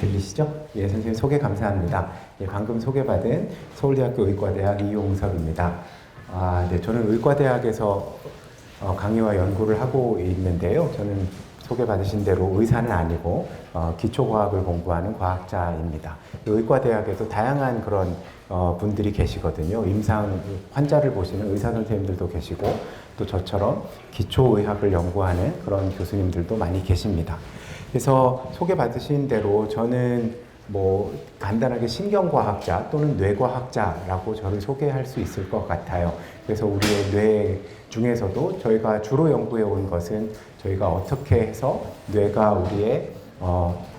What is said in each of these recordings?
들리시죠? 예, 선생님 소개 감사합니다. 예, 방금 소개받은 서울대학교 의과대학 이용섭입니다. 네, 저는 의과대학에서 강의와 연구를 하고 있는데요. 저는 소개받으신 대로 의사는 아니고 기초과학을 공부하는 과학자입니다. 의과대학에도 다양한 그런 분들이 계시거든요. 임상 환자를 보시는 의사 선생님들도 계시고 또 저처럼 기초의학을 연구하는 그런 교수님들도 많이 계십니다. 그래서 소개받으신 대로 저는 뭐 간단하게 신경과학자 또는 뇌과학자라고 저를 소개할 수 있을 것 같아요. 그래서 우리의 뇌 중에서도 저희가 주로 연구해 온 것은 저희가 어떻게 해서 뇌가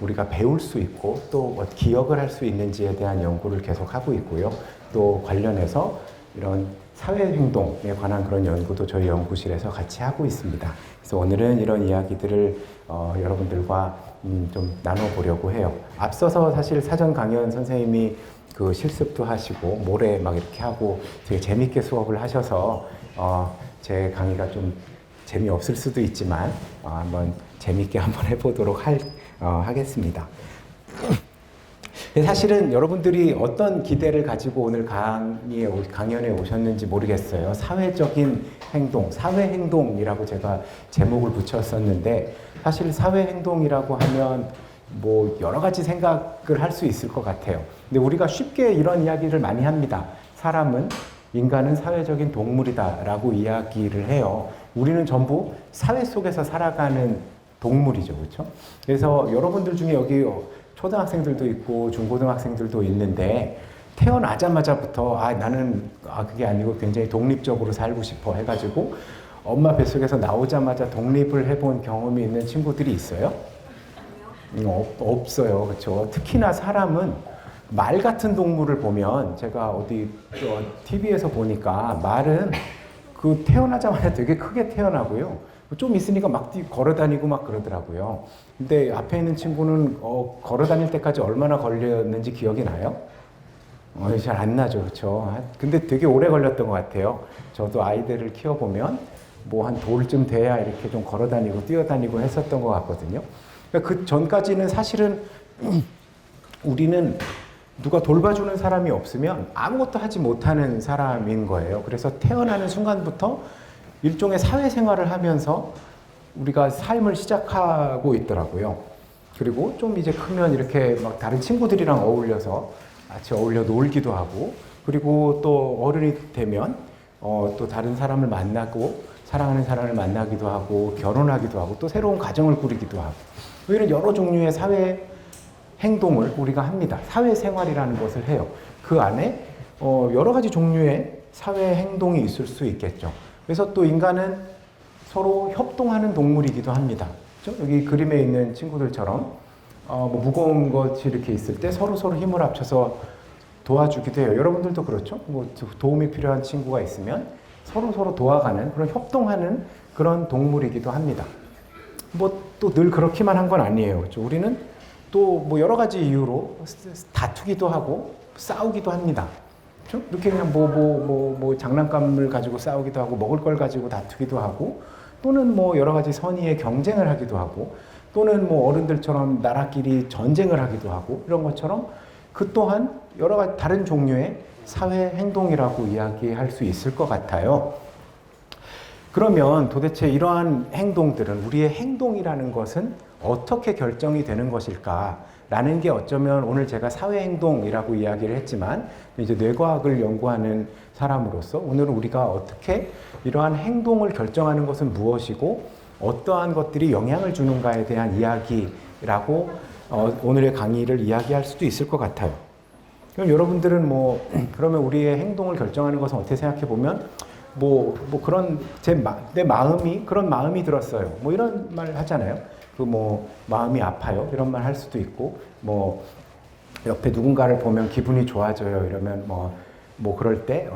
우리가 배울 수 있고 또 기억을 할 수 있는지에 대한 연구를 계속 하고 있고요. 또 관련해서 이런 사회행동에 관한 그런 연구도 저희 연구실에서 같이 하고 있습니다. 그래서 오늘은 이런 이야기들을 여러분들과 좀 나눠보려고 해요. 앞서서 사실 사전 강연 선생님이 그 실습도 하시고 모레 막 이렇게 하고 되게 재밌게 수업을 하셔서 제 강의가 좀 재미없을 수도 있지만 한번 재밌게 한번 해보도록 하겠습니다. 사실은 여러분들이 어떤 기대를 가지고 오늘 강연에 오셨는지 모르겠어요. 사회적인 행동, 사회행동이라고 제가 제목을 붙였었는데 사실 사회행동이라고 하면 뭐 여러 가지 생각을 할 수 있을 것 같아요. 근데 우리가 쉽게 이런 이야기를 많이 합니다. 인간은 사회적인 동물이다라고 이야기를 해요. 우리는 전부 사회 속에서 살아가는 동물이죠, 그렇죠? 그래서 여러분들 중에 여기 초등학생들도 있고 중고등학생들도 있는데 태어나자마자부터 나는 그게 아니고 굉장히 독립적으로 살고 싶어 해가지고 엄마 뱃속에서 나오자마자 독립을 해본 경험이 있는 친구들이 있어요? 없어요, 그렇죠? 특히나 사람은 말 같은 동물을 보면 제가 어디 TV에서 보니까 말은 그 태어나자마자 되게 크게 태어나고요. 좀 있으니까 막 걸어다니고 막 그러더라고요. 근데 앞에 있는 친구는 걸어다닐 때까지 얼마나 걸렸는지 기억이 나요? 잘 안 나죠, 그렇죠? 근데 되게 오래 걸렸던 것 같아요. 저도 아이들을 키워보면 뭐 한 돌쯤 돼야 이렇게 좀 걸어다니고 뛰어다니고 했었던 것 같거든요. 그 전까지는 사실은 우리는 누가 돌봐주는 사람이 없으면 아무것도 하지 못하는 사람인 거예요. 그래서 태어나는 순간부터 일종의 사회생활을 하면서 우리가 삶을 시작하고 있더라고요. 그리고 좀 이제 크면 이렇게 막 다른 친구들이랑 어울려서 같이 어울려 놀기도 하고, 그리고 또 어른이 되면 또 다른 사람을 만나고 사랑하는 사람을 만나기도 하고 결혼하기도 하고 또 새로운 가정을 꾸리기도 하고 이런 여러 종류의 사회 행동을 우리가 합니다. 사회생활이라는 것을 해요. 그 안에 여러 가지 종류의 사회 행동이 있을 수 있겠죠. 그래서 또 인간은 서로 협동하는 동물이기도 합니다. 그렇죠? 여기 그림에 있는 친구들처럼 뭐 무거운 것이 이렇게 있을 때 서로 힘을 합쳐서 도와주기도 해요. 여러분들도 그렇죠? 뭐 도움이 필요한 친구가 있으면 서로 도와가는 그런 협동하는 그런 동물이기도 합니다. 뭐 또 늘 그렇기만 한 건 아니에요. 그렇죠? 우리는 또 뭐 여러 가지 이유로 다투기도 하고 싸우기도 합니다. 그렇죠? 이렇게 그냥 뭐 장난감을 가지고 싸우기도 하고 먹을 걸 가지고 다투기도 하고 또는 뭐 여러 가지 선의의 경쟁을 하기도 하고 또는 뭐 어른들처럼 나라끼리 전쟁을 하기도 하고 이런 것처럼 그 또한 여러 가지 다른 종류의 사회 행동이라고 이야기할 수 있을 것 같아요. 그러면 도대체 이러한 행동들은 우리의 행동이라는 것은 어떻게 결정이 되는 것일까라는 게 어쩌면 오늘 제가 사회행동이라고 이야기를 했지만 이제 뇌과학을 연구하는 사람으로서 오늘은 우리가 어떻게 이러한 행동을 결정하는 것은 무엇이고 어떠한 것들이 영향을 주는가에 대한 이야기라고 오늘의 강의를 이야기할 수도 있을 것 같아요. 그럼 여러분들은 그러면 우리의 행동을 결정하는 것은 어떻게 생각해 보면 그런 내 마음이 그런 마음이 들었어요. 뭐 이런 말 하잖아요. 마음이 아파요. 이런 말 할 수도 있고 옆에 누군가를 보면 기분이 좋아져요. 이러면 그럴 때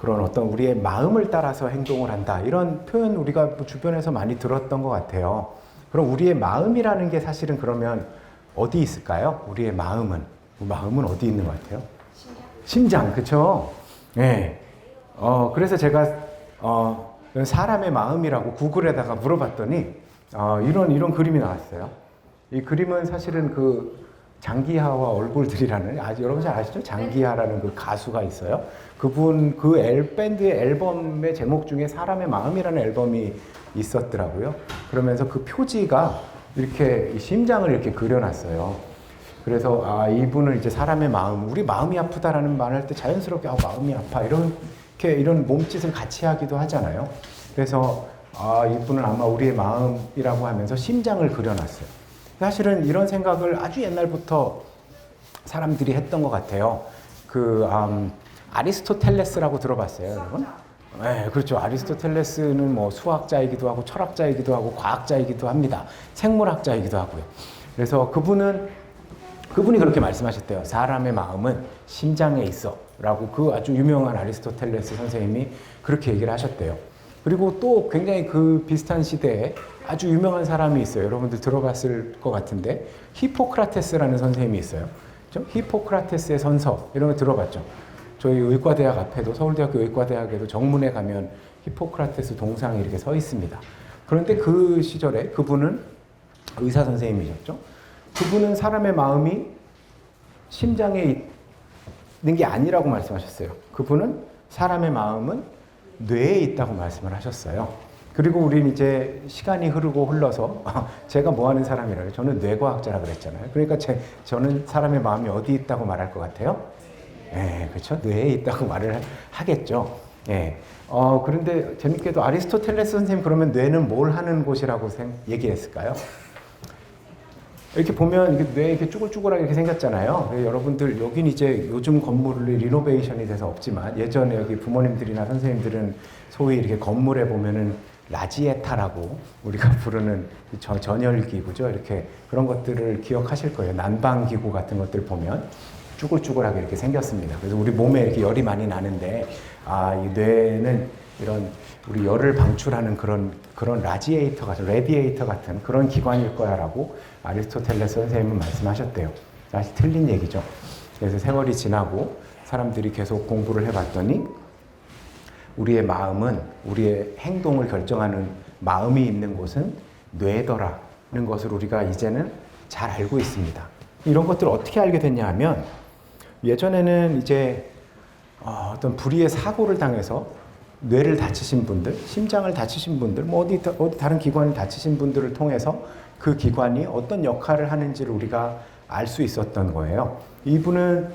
그런 어떤 우리의 마음을 따라서 행동을 한다. 이런 표현 우리가 주변에서 많이 들었던 것 같아요. 그럼 우리의 마음이라는 게 사실은 그러면 어디 있을까요? 우리의 마음은 어디 있는 것 같아요? 심장, 그렇죠? 네. 그래서 제가 사람의 마음이라고 구글에다가 물어봤더니 이런 그림이 나왔어요. 이 그림은 사실은 그 장기하와 얼굴들이라는, 여러분 잘 아시죠? 장기하라는 그 가수가 있어요. 그분 그 밴드의 앨범의 제목 중에 사람의 마음이라는 앨범이 있었더라고요. 그러면서 그 표지가 이렇게 심장을 이렇게 그려놨어요. 그래서 이분은 이제 사람의 마음, 우리 마음이 아프다라는 말을 할 때 자연스럽게 마음이 아파 이런 몸짓을 같이 하기도 하잖아요. 그래서 이분은 아마 우리의 마음이라고 하면서 심장을 그려놨어요. 사실은 이런 생각을 아주 옛날부터 사람들이 했던 것 같아요. 아리스토텔레스라고 들어봤어요, 여러분? 네, 그렇죠. 아리스토텔레스는 뭐 수학자이기도 하고 철학자이기도 하고 과학자이기도 합니다. 생물학자이기도 하고요. 그래서 그분이 그렇게 말씀하셨대요. 사람의 마음은 심장에 있어. 라고 그 아주 유명한 아리스토텔레스 선생님이 그렇게 얘기를 하셨대요. 그리고 또 굉장히 그 비슷한 시대에 아주 유명한 사람이 있어요. 여러분들 들어봤을 것 같은데 히포크라테스라는 선생님이 있어요. 그렇죠? 히포크라테스의 선서 이런 거 들어봤죠? 저희 의과대학 앞에도 서울대학교 의과대학에도 정문에 가면 히포크라테스 동상이 이렇게 서 있습니다. 그런데 그 시절에 그분은 의사 선생님이셨죠? 그분은 사람의 마음이 심장에 있는 게 아니라고 말씀하셨어요. 그분은 사람의 마음은 뇌에 있다고 말씀을 하셨어요. 그리고 우린 이제 시간이 흐르고 흘러서 제가 뭐 하는 사람이라요? 저는 뇌과학자라 그랬잖아요. 그러니까 저는 사람의 마음이 어디 있다고 말할 것 같아요? 네, 그렇죠. 뇌에 있다고 말을 하겠죠. 예. 그런데 재밌게도 아리스토텔레스 선생님 그러면 뇌는 뭘 하는 곳이라고 얘기했을까요? 이렇게 보면 이렇게 뇌 이렇게 쭈글쭈글하게 이렇게 생겼잖아요. 여러분들 여긴 이제 요즘 건물이 리노베이션이 돼서 없지만 예전에 여기 부모님들이나 선생님들은 소위 이렇게 건물에 보면은 라지에타라고 우리가 부르는 전열기구죠. 이렇게 그런 것들을 기억하실 거예요. 난방기구 같은 것들 보면 쭈글쭈글하게 이렇게 생겼습니다. 그래서 우리 몸에 이렇게 열이 많이 나는데 이 뇌는 이런 우리 열을 방출하는 그런 라디에이터 같은 그런 기관일 거야라고 아리스토텔레스 선생님은 말씀하셨대요. 사실 틀린 얘기죠. 그래서 세월이 지나고 사람들이 계속 공부를 해봤더니 우리의 마음은 우리의 행동을 결정하는 마음이 있는 곳은 뇌더라는 것을 우리가 이제는 잘 알고 있습니다. 이런 것들을 어떻게 알게 됐냐 하면 예전에는 이제 어떤 불의의 사고를 당해서 뇌를 다치신 분들, 심장을 다치신 분들, 뭐 어디 다른 기관을 다치신 분들을 통해서 그 기관이 어떤 역할을 하는지를 우리가 알 수 있었던 거예요. 이분은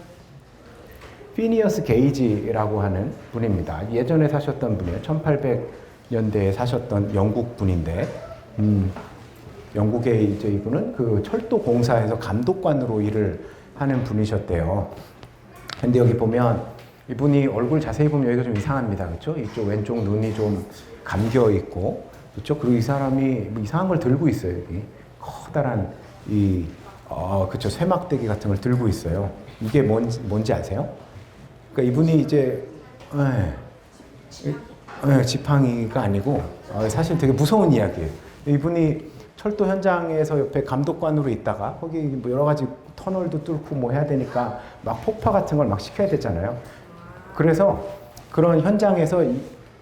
피니어스 게이지라고 하는 분입니다. 예전에 사셨던 분이에요. 1800년대에 사셨던 영국 분인데, 영국에 이제 이분은 그 철도 공사에서 감독관으로 일을 하는 분이셨대요. 근데 여기 보면 이분이 얼굴 자세히 보면 여기가 좀 이상합니다. 그렇죠? 이쪽 왼쪽 눈이 좀 감겨 있고, 그렇죠? 그리고 이 사람이 뭐 이상한 걸 들고 있어요. 여기 커다란 그렇죠? 쇠막대기 같은 걸 들고 있어요. 이게 뭔지 아세요? 그러니까 이분이 이제 지팡이가 아니고 사실 되게 무서운 이야기예요. 이분이 철도 현장에서 옆에 감독관으로 있다가 거기 뭐 여러 가지 터널도 뚫고 뭐 해야 되니까 막 폭파 같은 걸 막 시켜야 되잖아요. 그래서 그런 현장에서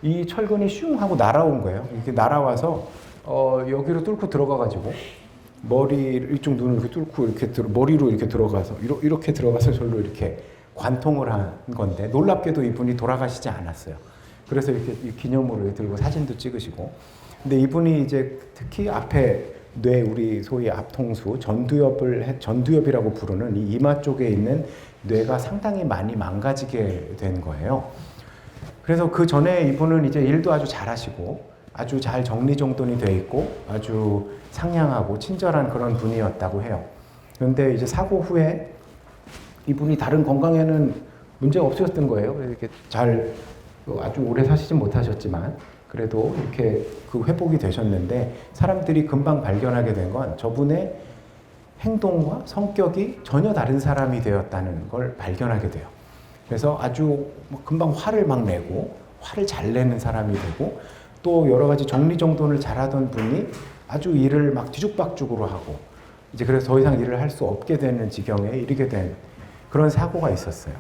이 철근이 슝 하고 날아온 거예요. 이렇게 날아와서 여기로 뚫고 들어가가지고 이쪽 눈을 이렇게 뚫고 이렇게 머리로 이렇게 들어가서 이렇게 들어가서 절로 이렇게 관통을 한 건데 놀랍게도 이분이 돌아가시지 않았어요. 그래서 이렇게 기념으로 들고 사진도 찍으시고. 근데 이분이 이제 특히 앞에 우리 소위 앞통수 전두엽이라고 부르는 이 이마 쪽에 있는 뇌가 상당히 많이 망가지게 된 거예요. 그래서 그 전에 이분은 이제 일도 아주 잘하시고 아주 잘 정리정돈이 돼 있고 아주 상냥하고 친절한 그런 분이었다고 해요. 그런데 이제 사고 후에 이분이 다른 건강에는 문제가 없으셨던 거예요. 이렇게 아주 오래 사시진 못하셨지만 그래도 이렇게 그 회복이 되셨는데 사람들이 금방 발견하게 된 건 저분의 행동과 성격이 전혀 다른 사람이 되었다는 걸 발견하게 돼요. 그래서 아주 금방 화를 막 내고 화를 잘 내는 사람이 되고 또 여러 가지 정리정돈을 잘하던 분이 아주 일을 막 뒤죽박죽으로 하고 이제 그래서 더 이상 일을 할 수 없게 되는 지경에 이르게 된 그런 사고가 있었어요.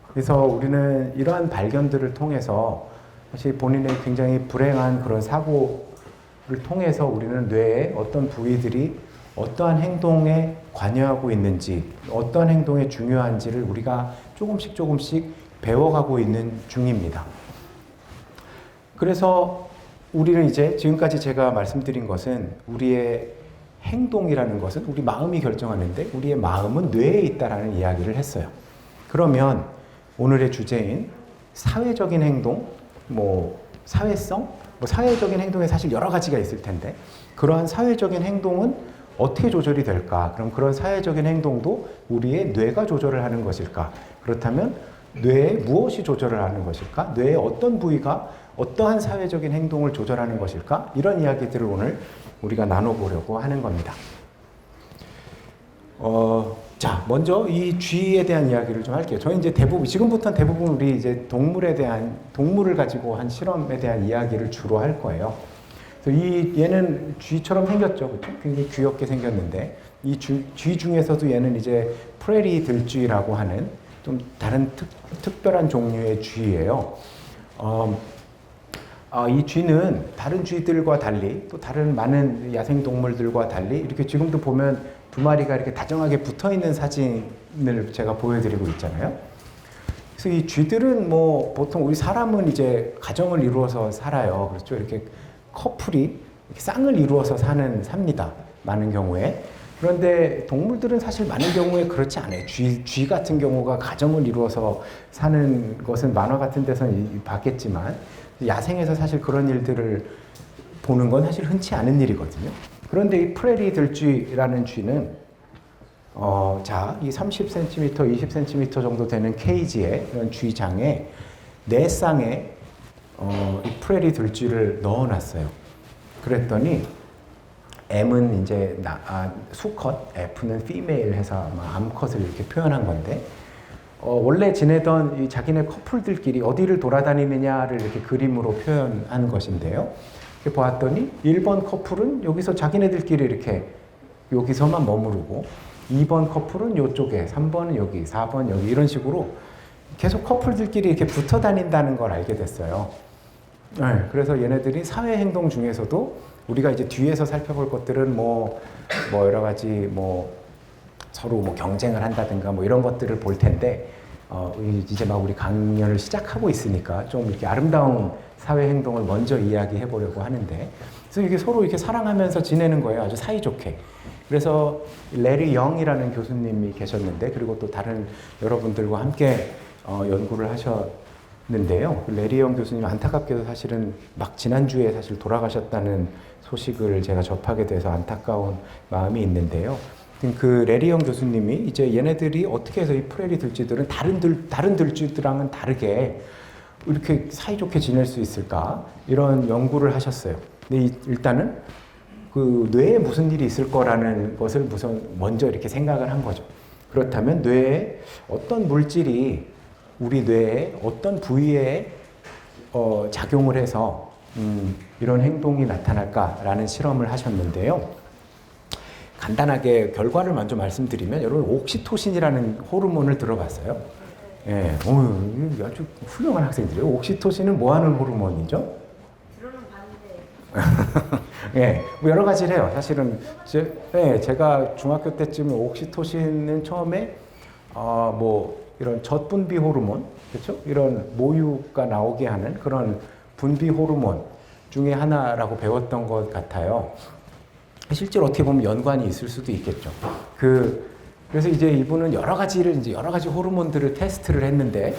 그래서 우리는 이러한 발견들을 통해서 사실 본인의 굉장히 불행한 그런 사고를 통해서 우리는 뇌의 어떤 부위들이 어떠한 행동에 관여하고 있는지, 어떠한 행동이 중요한지를 우리가 조금씩 배워가고 있는 중입니다. 그래서 우리는 이제 지금까지 제가 말씀드린 것은 우리의 행동이라는 것은 우리 마음이 결정하는데 우리의 마음은 뇌에 있다라는 이야기를 했어요. 그러면 오늘의 주제인 사회적인 행동, 사회성, 사회적인 행동에 사실 여러 가지가 있을 텐데 그러한 사회적인 행동은 어떻게 조절이 될까? 그럼 그런 사회적인 행동도 우리의 뇌가 조절을 하는 것일까? 그렇다면 뇌에 무엇이 조절을 하는 것일까? 뇌의 어떤 부위가 어떠한 사회적인 행동을 조절하는 것일까? 이런 이야기들을 오늘 우리가 나눠보려고 하는 겁니다. 자, 먼저 이 쥐에 대한 이야기를 좀 할게요. 저희 이제 지금부터는 대부분 우리 이제 동물을 가지고 한 실험에 대한 이야기를 주로 할 거예요. 그래서 얘는 쥐처럼 생겼죠. 그렇죠? 굉장히 귀엽게 생겼는데, 이 쥐 중에서도 얘는 이제 프레리 들쥐라고 하는 좀 다른 특별한 종류의 쥐예요. 이 쥐는 다른 쥐들과 달리 또 다른 많은 야생동물들과 달리 이렇게 지금도 보면 두 마리가 이렇게 다정하게 붙어 있는 사진을 제가 보여드리고 있잖아요. 그래서 이 쥐들은 보통 우리 사람은 이제 가정을 이루어서 살아요. 그렇죠? 이렇게 커플이 이렇게 쌍을 이루어서 삽니다. 많은 경우에. 그런데 동물들은 사실 많은 경우에 그렇지 않아요. 쥐 같은 경우가 가정을 이루어서 사는 것은 만화 같은 데서는 봤겠지만 야생에서 사실 그런 일들을 보는 건 사실 흔치 않은 일이거든요. 그런데 이 프레리 들쥐라는 쥐는 이 30cm, 20cm 정도 되는 케이지에 이런 쥐장에 4쌍의 이 프레리 들쥐를 넣어놨어요. 그랬더니 M은 이제 수컷, F는 피메일 해서 암컷을 이렇게 표현한 건데 원래 지내던 이 자기네 커플들끼리 어디를 돌아다니느냐를 이렇게 그림으로 표현한 것인데요. 이렇게 보았더니 1번 커플은 여기서 자기네들끼리 이렇게 여기서만 머무르고 2번 커플은 이쪽에, 3번은 여기, 4번 여기 이런 식으로 계속 커플들끼리 이렇게 붙어 다닌다는 걸 알게 됐어요. 네, 그래서 얘네들이 사회 행동 중에서도 우리가 이제 뒤에서 살펴볼 것들은 여러 가지 서로 경쟁을 한다든가 이런 것들을 볼 텐데 이제 막 우리 강연을 시작하고 있으니까 좀 이렇게 아름다운 사회 행동을 먼저 이야기해 보려고 하는데 그래서 이게 서로 이렇게 사랑하면서 지내는 거예요. 아주 사이좋게. 그래서 레리 영이라는 교수님이 계셨는데 그리고 또 다른 여러분들과 함께 연구를 하셨는데요. 레리 영 교수님 안타깝게도 사실은 막 지난주에 사실 돌아가셨다는 소식을 제가 접하게 돼서 안타까운 마음이 있는데요. 그 레리 영 교수님이 이제 얘네들이 어떻게 해서 이 프레리 들쥐들은 다른 들쥐들랑은 다르게 이렇게 사이좋게 지낼 수 있을까? 이런 연구를 하셨어요. 근데 일단은 그 뇌에 무슨 일이 있을 거라는 것을 먼저 이렇게 생각을 한 거죠. 그렇다면 뇌에 어떤 물질이 우리 뇌의 어떤 부위에 작용을 해서 이런 행동이 나타날까라는 실험을 하셨는데요. 간단하게 결과를 먼저 말씀드리면 여러분 옥시토신이라는 호르몬을 들어봤어요? 예, 아주 훌륭한 학생들이에요. 옥시토신은 뭐 하는 호르몬이죠? 들어는 봤는데. 예, 여러 가지를 해요. 사실은 제가 중학교 때쯤 옥시토신은 처음에 이런 젖분비 호르몬, 그렇죠? 이런 모유가 나오게 하는 그런 분비 호르몬 중에 하나라고 배웠던 것 같아요. 실제로 어떻게 보면 연관이 있을 수도 있겠죠. 그래서 이제 이분은 여러 가지 호르몬들을 테스트를 했는데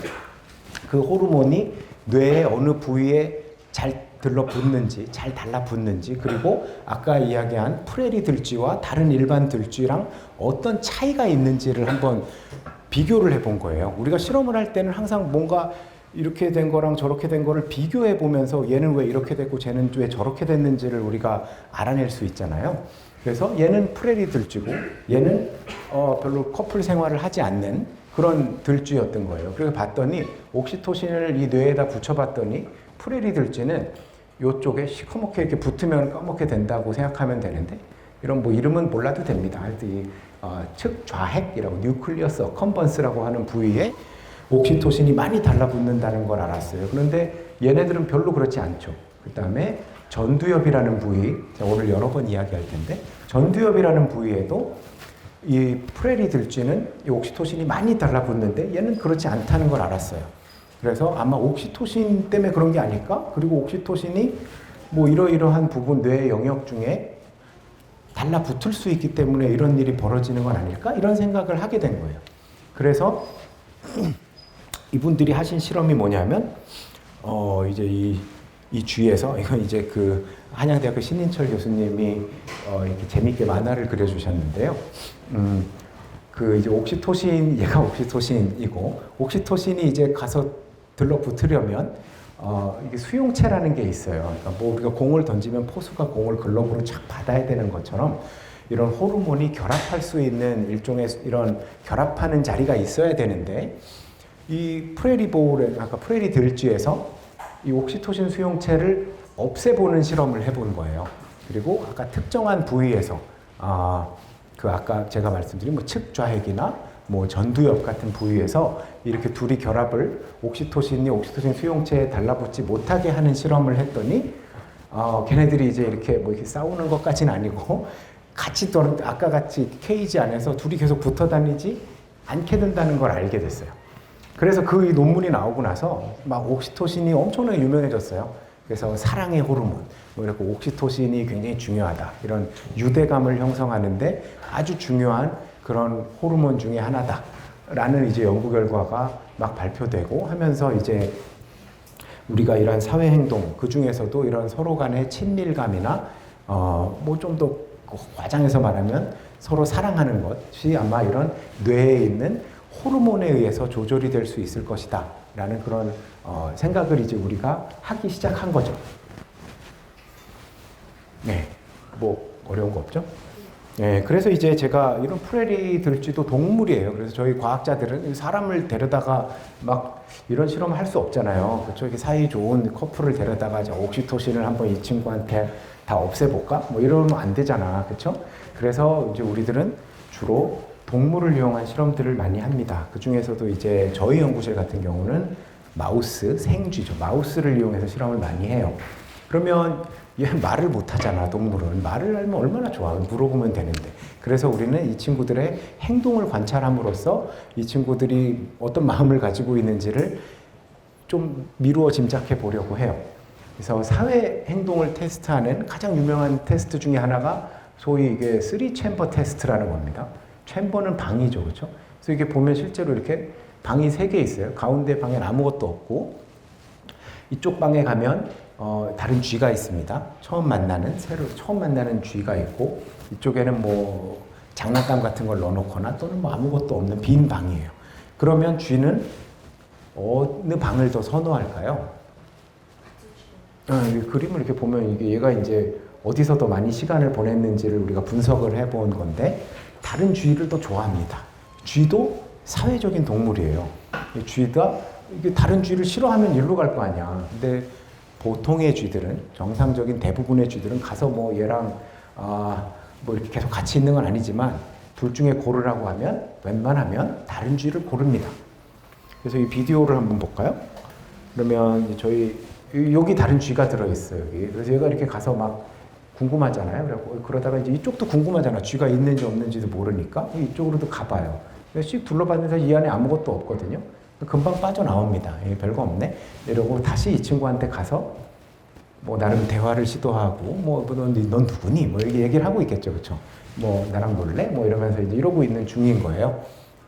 그 호르몬이 뇌의 어느 부위에 잘 들러붙는지, 잘 달라붙는지, 그리고 아까 이야기한 프레리 들쥐와 다른 일반 들쥐랑 어떤 차이가 있는지를 한번 비교를 해본 거예요. 우리가 실험을 할 때는 항상 뭔가 이렇게 된 거랑 저렇게 된 거를 비교해 보면서 얘는 왜 이렇게 됐고 쟤는 왜 저렇게 됐는지를 우리가 알아낼 수 있잖아요. 그래서 얘는 프레리 들쥐고 얘는 별로 커플 생활을 하지 않는 그런 들쥐였던 거예요. 그래서 봤더니 옥시토신을 이 뇌에다 붙여봤더니 프레리 들쥐는 이쪽에 시커멓게 이렇게 붙으면 까맣게 된다고 생각하면 되는데 이런 이름은 몰라도 됩니다. 하여튼 측좌핵이라고 뉴클리어스 어컴번스라고 하는 부위에 옥시토신이 많이 달라붙는다는 걸 알았어요. 그런데 얘네들은 별로 그렇지 않죠. 그 다음에 전두엽이라는 부위, 제가 오늘 여러 번 이야기할 텐데 전두엽이라는 부위에도 이 프레리 들쥐는 이 옥시토신이 많이 달라붙는데 얘는 그렇지 않다는 걸 알았어요. 그래서 아마 옥시토신 때문에 그런 게 아닐까? 그리고 옥시토신이 뭐 이러이러한 부분 뇌의 영역 중에 달라붙을 수 있기 때문에 이런 일이 벌어지는 건 아닐까? 이런 생각을 하게 된 거예요. 그래서 이분들이 하신 실험이 뭐냐면 이제 이 쥐에서 이건 이제 그 한양대학교 신인철 교수님이 이렇게 재밌게 만화를 그려주셨는데요. 그 이제 옥시토신, 얘가 옥시토신이고, 옥시토신이 이제 가서 들러붙으려면 이게 수용체라는 게 있어요. 그러니까 뭐 우리가 공을 던지면 포수가 공을 글러브로 착 받아야 되는 것처럼 이런 호르몬이 결합할 수 있는 일종의 이런 결합하는 자리가 있어야 되는데, 이 프레리볼에, 아까 프레리 들쥐에서 이 옥시토신 수용체를 없애보는 실험을 해본 거예요. 그리고 아까 특정한 부위에서 그 아까 제가 말씀드린 뭐 측좌핵이나 뭐 전두엽 같은 부위에서 이렇게 둘이 결합을 옥시토신 수용체에 달라붙지 못하게 하는 실험을 했더니 걔네들이 이제 이렇게 뭐 이렇게 싸우는 것까지는 아니고 같이 아까 같이 케이지 안에서 둘이 계속 붙어 다니지 않게 된다는 걸 알게 됐어요. 그래서 그 논문이 나오고 나서 막 옥시토신이 엄청나게 유명해졌어요. 그래서 사랑의 호르몬, 뭐 이렇게 옥시토신이 굉장히 중요하다. 이런 유대감을 형성하는데 아주 중요한 그런 호르몬 중에 하나다라는 이제 연구 결과가 막 발표되고 하면서 이제 우리가 이런 사회 행동, 그 중에서도 이런 서로 간의 친밀감이나 뭐 좀 더 과장해서 말하면 서로 사랑하는 것이 아마 이런 뇌에 있는 호르몬에 의해서 조절이 될 수 있을 것이다 라는 그런 생각을 이제 우리가 하기 시작한 거죠. 네, 뭐 어려운 거 없죠? 네, 그래서 이제 제가 이런 프레리 들쥐도 동물이에요. 그래서 저희 과학자들은 사람을 데려다가 막 이런 실험을 할 수 없잖아요. 그렇죠? 이렇게 사이 좋은 커플을 데려다가 옥시토신을 한번 이 친구한테 다 없애볼까? 뭐 이러면 안 되잖아. 그렇죠? 그래서 이제 우리들은 주로 동물을 이용한 실험들을 많이 합니다. 그 중에서도 이제 저희 연구실 같은 경우는 마우스, 생쥐죠. 마우스를 이용해서 실험을 많이 해요. 그러면 얘 말을 못 하잖아, 동물은. 말을 하면 얼마나 좋아. 물어보면 되는데. 그래서 우리는 이 친구들의 행동을 관찰함으로써 이 친구들이 어떤 마음을 가지고 있는지를 좀 미루어 짐작해 보려고 해요. 그래서 사회 행동을 테스트하는 가장 유명한 테스트 중에 하나가 소위 이게 3챔버 테스트라는 겁니다. 챔버는 방이죠, 그렇죠? 그래서 이게 보면 실제로 이렇게 방이 3개 있어요. 가운데 방엔 아무것도 없고 이쪽 방에 가면 다른 쥐가 있습니다. 처음 만나는 쥐가 있고 이쪽에는 뭐 장난감 같은 걸 넣어놓거나 또는 뭐 아무것도 없는 빈 방이에요. 그러면 쥐는 어느 방을 더 선호할까요? 이 그림을 이렇게 보면 이게 얘가 이제 어디서 더 많이 시간을 보냈는지를 우리가 분석을 해본 건데 다른 쥐를 더 좋아합니다. 쥐도 사회적인 동물이에요. 쥐가 이게 다른 쥐를 싫어하면 일로 갈 거 아니야. 근데 보통의 쥐들은 정상적인 대부분의 쥐들은 가서 뭐 얘랑 뭐 이렇게 계속 같이 있는 건 아니지만 둘 중에 고르라고 하면 웬만하면 다른 쥐를 고릅니다. 그래서 이 비디오를 한번 볼까요? 그러면 저희 여기 다른 쥐가 들어있어요. 여기. 그래서 얘가 이렇게 가서 막 궁금하잖아요. 그래갖고 그러다가 이제 이쪽도 궁금하잖아. 쥐가 있는지 없는지도 모르니까 이쪽으로도 가봐요. 씩 둘러봤는데 이 안에 아무것도 없거든요. 금방 빠져나옵니다. 별거 없네. 이러고 다시 이 친구한테 가서 뭐 나름 대화를 시도하고 뭐 넌 누구니? 뭐 이렇게 얘기를 하고 있겠죠, 그렇죠? 뭐 나랑 놀래? 뭐 이러면서 이제 이러고 있는 중인 거예요.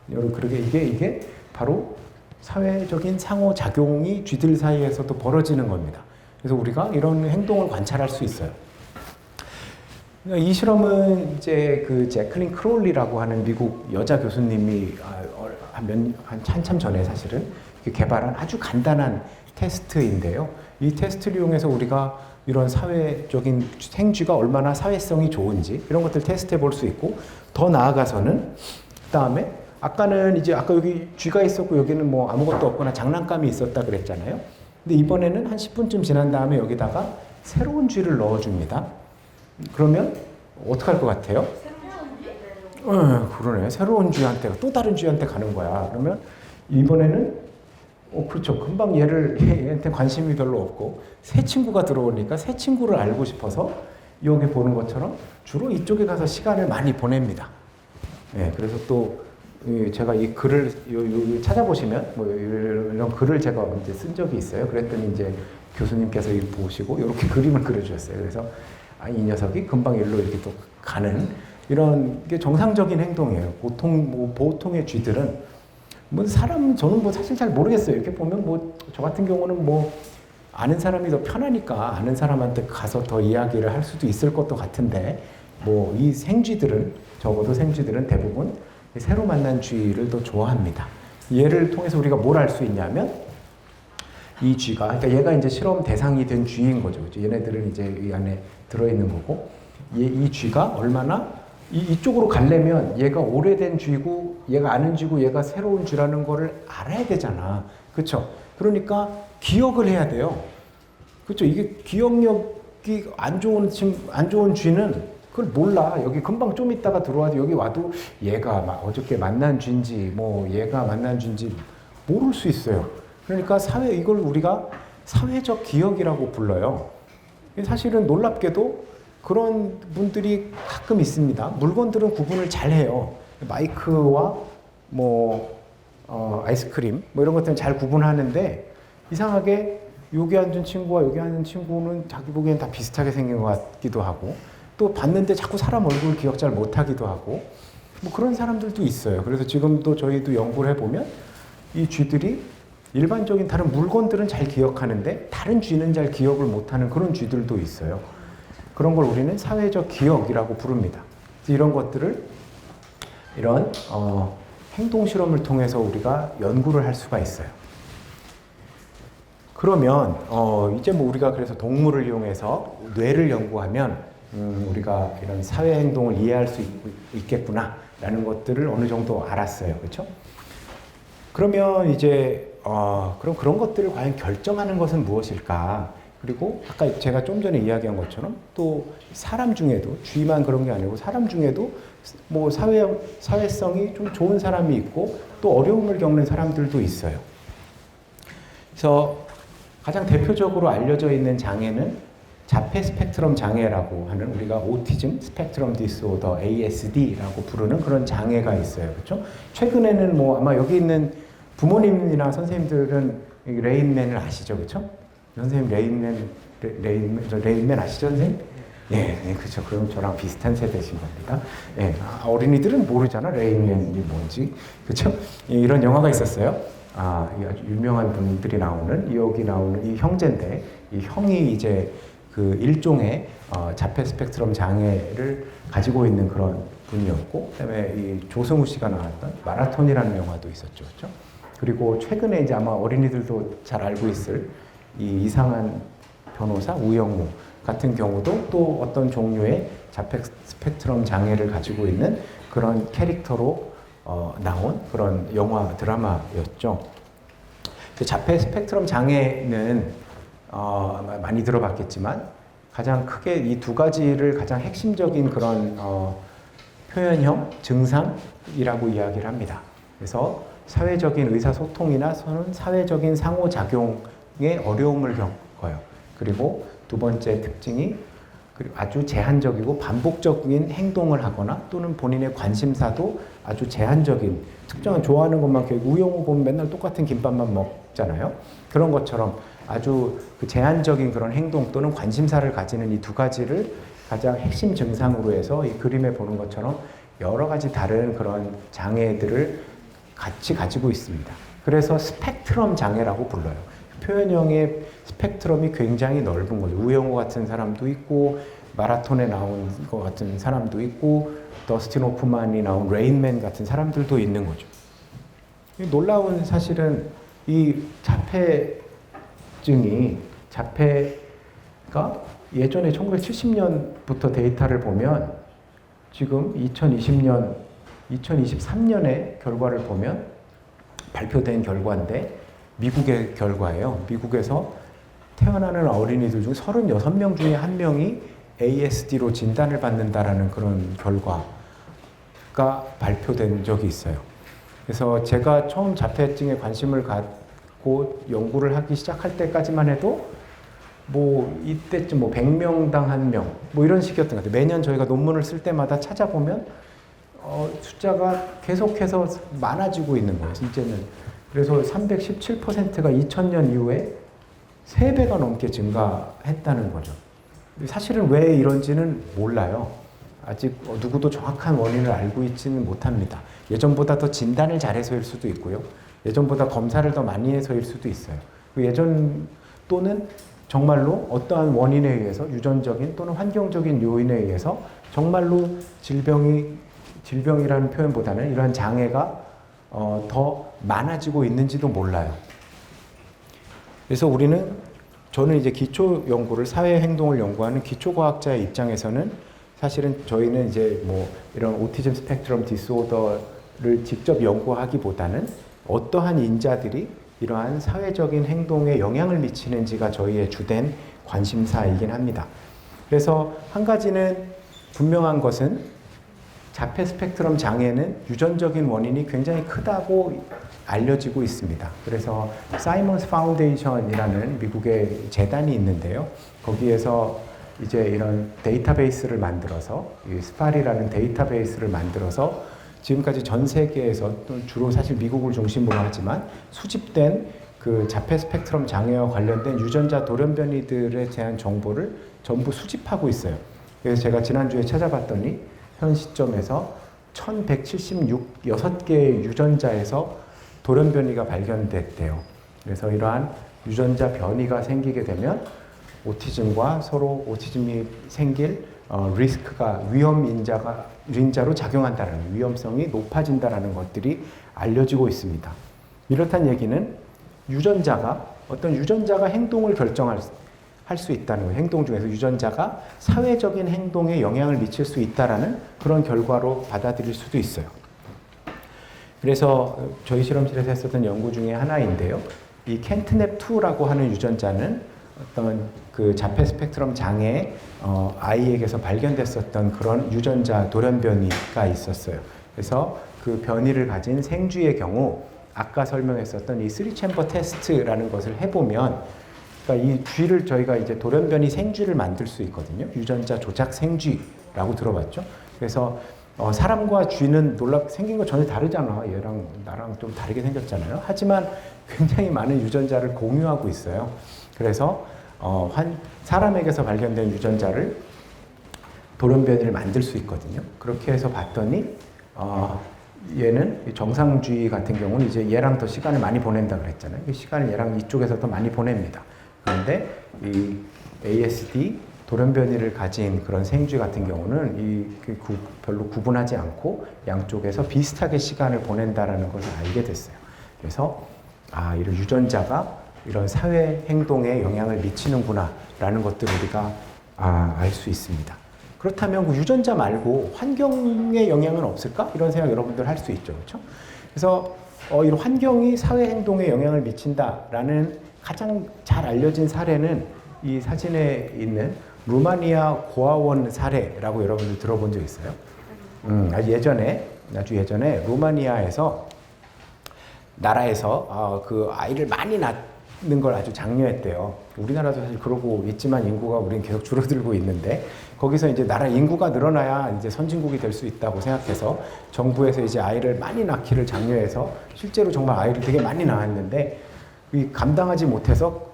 그러게 이게 바로 사회적인 상호 작용이 쥐들 사이에서도 벌어지는 겁니다. 그래서 우리가 이런 행동을 관찰할 수 있어요. 이 실험은 이제 그 제클린 크롤리라고 하는 미국 여자 교수님이 한참 전에 사실은 개발한 아주 간단한 테스트인데요. 이 테스트를 이용해서 우리가 이런 사회적인 생쥐가 얼마나 사회성이 좋은지 이런 것들 테스트해 볼 수 있고 더 나아가서는 그다음에 아까는 이제 아까 여기 쥐가 있었고 여기는 뭐 아무것도 없거나 장난감이 있었다 그랬잖아요. 근데 이번에는 한 10분쯤 지난 다음에 여기다가 새로운 쥐를 넣어줍니다. 그러면 어떻게 할 것 같아요? 그러네. 새로운 쥐한테 또 다른 쥐한테 가는 거야. 그러면 이번에는 그렇죠. 금방 얘한테 관심이 별로 없고 새 친구가 들어오니까 새 친구를 알고 싶어서 여기 보는 것처럼 주로 이쪽에 가서 시간을 많이 보냅니다. 예, 그래서 또 제가 이 글을 찾아보시면 뭐 이런 글을 제가 이제 쓴 적이 있어요. 그랬더니 이제 교수님께서 이거 보시고 이렇게 그림을 그려주셨어요. 그래서 이 녀석이 금방 일로 이렇게 또 가는 이런 게 정상적인 행동이에요. 보통의 쥐들은 저는 뭐 사실 잘 모르겠어요. 이렇게 보면 뭐 저 같은 경우는 뭐 아는 사람이 더 편하니까 아는 사람한테 가서 더 이야기를 할 수도 있을 것도 같은데 뭐 이 생쥐들은 적어도 생쥐들은 대부분 새로 만난 쥐를 더 좋아합니다. 얘를 통해서 우리가 뭘 알 수 있냐면 이 쥐가 그러니까 얘가 이제 실험 대상이 된 쥐인 거죠. 얘네들은 이제 이 안에 들어 있는 거고 이 쥐가 얼마나 이쪽으로 가려면 얘가 오래된 쥐고 얘가 아는 쥐고 얘가 새로운 쥐라는 거를 알아야 되잖아. 그렇죠? 그러니까 기억을 해야 돼요. 그렇죠? 이게 기억력이 안 좋은 쥐는 그걸 몰라. 여기 금방 좀 있다가 들어와도 여기 와도 얘가 어저께 만난 쥐인지 뭐 얘가 만난 쥐인지 모를 수 있어요. 그러니까 이걸 우리가 사회적 기억이라고 불러요. 사실은 놀랍게도 그런 분들이 가끔 있습니다. 물건들은 구분을 잘 해요. 마이크와 아이스크림 뭐 이런 것들은 잘 구분하는데 이상하게 여기 앉은 친구와 여기 앉은 친구는 자기 보기엔 다 비슷하게 생긴 것 같기도 하고 또 봤는데 자꾸 사람 얼굴 기억 잘 못하기도 하고 뭐 그런 사람들도 있어요. 그래서 지금도 저희도 연구를 해보면 이 쥐들이 일반적인 다른 물건들은 잘 기억하는데 다른 쥐는 잘 기억을 못하는 그런 쥐들도 있어요. 그런 걸 우리는 사회적 기억이라고 부릅니다. 이런 것들을 이런 행동 실험을 통해서 우리가 연구를 할 수가 있어요. 그러면 이제 뭐 우리가 그래서 동물을 이용해서 뇌를 연구하면 우리가 이런 사회 행동을 이해할 수 있겠구나라는 것들을 어느 정도 알았어요. 그렇죠? 그러면 이제 그럼 그런 것들을 과연 결정하는 것은 무엇일까? 그리고 아까 제가 좀 전에 이야기한 것처럼 또 사람 중에도 쥐만 그런 게 아니고 사람 중에도 뭐 사회성이 좀 좋은 사람이 있고 또 어려움을 겪는 사람들도 있어요. 그래서 가장 대표적으로 알려져 있는 장애는 자폐 스펙트럼 장애라고 하는 우리가 오티즘 스펙트럼 디스오더 ASD라고 부르는 그런 장애가 있어요. 그렇죠? 최근에는 뭐 아마 여기 있는 부모님이나 선생님들은 레인맨을 아시죠? 그렇죠? 선생님 레인맨 아시죠, 선생님? 예, 그렇죠. 그럼 저랑 비슷한 세대신 겁니다. 예, 어린이들은 모르잖아, 레인맨이 뭔지, 그렇죠? 예, 이런 영화가 있었어요. 이 아주 유명한 분들이 여기 나오는 이 형제인데, 이 형이 이제 그 일종의 자폐 스펙트럼 장애를 가지고 있는 그런 분이었고, 그다음에 이 조승우 씨가 나왔던 마라톤이라는 영화도 있었죠, 그렇죠? 그리고 최근에 이제 아마 어린이들도 잘 알고 있을 이 이상한 변호사 우영우 같은 경우도 또 어떤 종류의 자폐 스펙트럼 장애를 가지고 있는 그런 캐릭터로 나온 그런 영화 드라마였죠. 자폐 스펙트럼 장애는 많이 들어봤겠지만 가장 크게 이 두 가지를 가장 핵심적인 그런 표현형 증상이라고 이야기를 합니다. 그래서 사회적인 의사소통이나 사회적인 상호작용에 어려움을 겪어요. 그리고 두 번째 특징이 아주 제한적이고 반복적인 행동을 하거나 또는 본인의 관심사도 아주 제한적인 특정한 좋아하는 것만 우영우 보면 맨날 똑같은 김밥만 먹잖아요. 그런 것처럼 아주 그 제한적인 그런 행동 또는 관심사를 가지는 이 두 가지를 가장 핵심 증상으로 해서 이 그림에 보는 것처럼 여러 가지 다른 그런 장애들을 같이 가지고 있습니다. 그래서 스펙트럼 장애라고 불러요. 표현형의 스펙트럼이 굉장히 넓은 거죠. 우영우 같은 사람도 있고 마라톤에 나온 것 같은 사람도 있고 더스틴 호프만이 나온 레인맨 같은 사람들도 있는 거죠. 놀라운 사실은 이 자폐가 예전에 1970년부터 데이터를 보면 지금 2023년의 결과를 보면 발표된 결과인데 미국의 결과예요. 미국에서 태어나는 어린이들 중 36명 중에 1명이 ASD로 진단을 받는다라는 그런 결과가 발표된 적이 있어요. 그래서 제가 처음 자폐증에 관심을 갖고 갖고 연구를 하기 시작할 때까지만 해도 뭐 이때쯤 뭐 100명당 1명 뭐 이런 식이었던 것 같아요. 매년 저희가 논문을 쓸 때마다 찾아보면 숫자가 계속해서 많아지고 있는 거예요. 이제는. 그래서 317%가 2000년 이후에 3배가 넘게 증가했다는 거죠. 사실은 왜 이런지는 몰라요. 아직 누구도 정확한 원인을 알고 있지는 못합니다. 예전보다 더 진단을 잘해서일 수도 있고요. 예전보다 검사를 더 많이 해서일 수도 있어요. 예전 또는 정말로 어떠한 원인에 의해서 유전적인 또는 환경적인 요인에 의해서 정말로 질병이라는 표현보다는 이러한 장애가 더 많아지고 있는지도 몰라요. 그래서 저는 이제 기초 연구를, 사회 행동을 연구하는 기초과학자의 입장에서는 사실은 저희는 이제 뭐 이런 오티즘 스펙트럼 디스오더를 직접 연구하기보다는 어떠한 인자들이 이러한 사회적인 행동에 영향을 미치는지가 저희의 주된 관심사이긴 합니다. 그래서 한 가지는 분명한 것은 자폐 스펙트럼 장애는 유전적인 원인이 굉장히 크다고 알려지고 있습니다. 그래서 사이먼스 파운데이션이라는 미국의 재단이 있는데요. 거기에서 이제 이런 데이터베이스를 만들어서, 이 스파리라는 데이터베이스를 만들어서 지금까지 전 세계에서 또 주로 사실 미국을 중심으로 하지만 수집된 그 자폐 스펙트럼 장애와 관련된 유전자 돌연변이들에 대한 정보를 전부 수집하고 있어요. 그래서 제가 지난주에 찾아봤더니 현 시점에서 1176개의 유전자에서 돌연변이가 발견됐대요. 그래서 이러한 유전자 변이가 생기게 되면 오티즘과 서로 오티즘이 생길 리스크가 인자로 작용한다는 위험성이 높아진다는 것들이 알려지고 있습니다. 이렇다는 얘기는 어떤 유전자가 행동을 결정할 수 있다는 거예요. 행동 중에서 유전자가 사회적인 행동에 영향을 미칠 수 있다는 그런 결과로 받아들일 수도 있어요. 그래서 저희 실험실에서 했었던 연구 중에 하나인데요. 이 캔트냅2라고 하는 유전자는 어떤 그 자폐 스펙트럼 장애 아이에게서 발견됐었던 그런 유전자 돌연변이가 있었어요. 그래서 그 변이를 가진 생쥐의 경우 아까 설명했었던 이 3챔버 테스트라는 것을 해보면, 그러니까 이 쥐를 저희가 이제 돌연변이 생쥐를 만들 수 있거든요. 유전자 조작 생쥐라고 들어봤죠. 그래서 사람과 쥐는 생긴 거 전혀 다르잖아. 얘랑 나랑 좀 다르게 생겼잖아요. 하지만 굉장히 많은 유전자를 공유하고 있어요. 그래서 사람에게서 발견된 유전자를 돌연변이를 만들 수 있거든요. 그렇게 해서 봤더니 얘는 정상쥐 같은 경우는 이제 얘랑 더 시간을 많이 보낸다 그랬잖아요. 이 시간을 얘랑 이쪽에서 더 많이 보냅니다. 그런데 이 ASD 돌연변이를 가진 그런 생쥐 같은 경우는 별로 구분하지 않고 양쪽에서 비슷하게 시간을 보낸다라는 것을 알게 됐어요. 그래서 이런 유전자가 이런 사회 행동에 영향을 미치는구나라는 것들을 우리가 알 수 있습니다. 그렇다면 그 유전자 말고 환경에 영향은 없을까? 이런 생각 여러분들 할 수 있죠, 그렇죠? 그래서 이런 환경이 사회 행동에 영향을 미친다라는 가장 잘 알려진 사례는 이 사진에 있는 루마니아 고아원 사례라고 여러분들 들어본 적 있어요? 아주 예전에 루마니아에서 나라에서 그 아이를 많이 낳는 걸 아주 장려했대요. 우리나라도 사실 그러고 있지만 인구가 우리는 계속 줄어들고 있는데, 거기서 이제 나라 인구가 늘어나야 이제 선진국이 될 수 있다고 생각해서 정부에서 이제 아이를 많이 낳기를 장려해서 실제로 정말 아이를 되게 많이 낳았는데 감당하지 못해서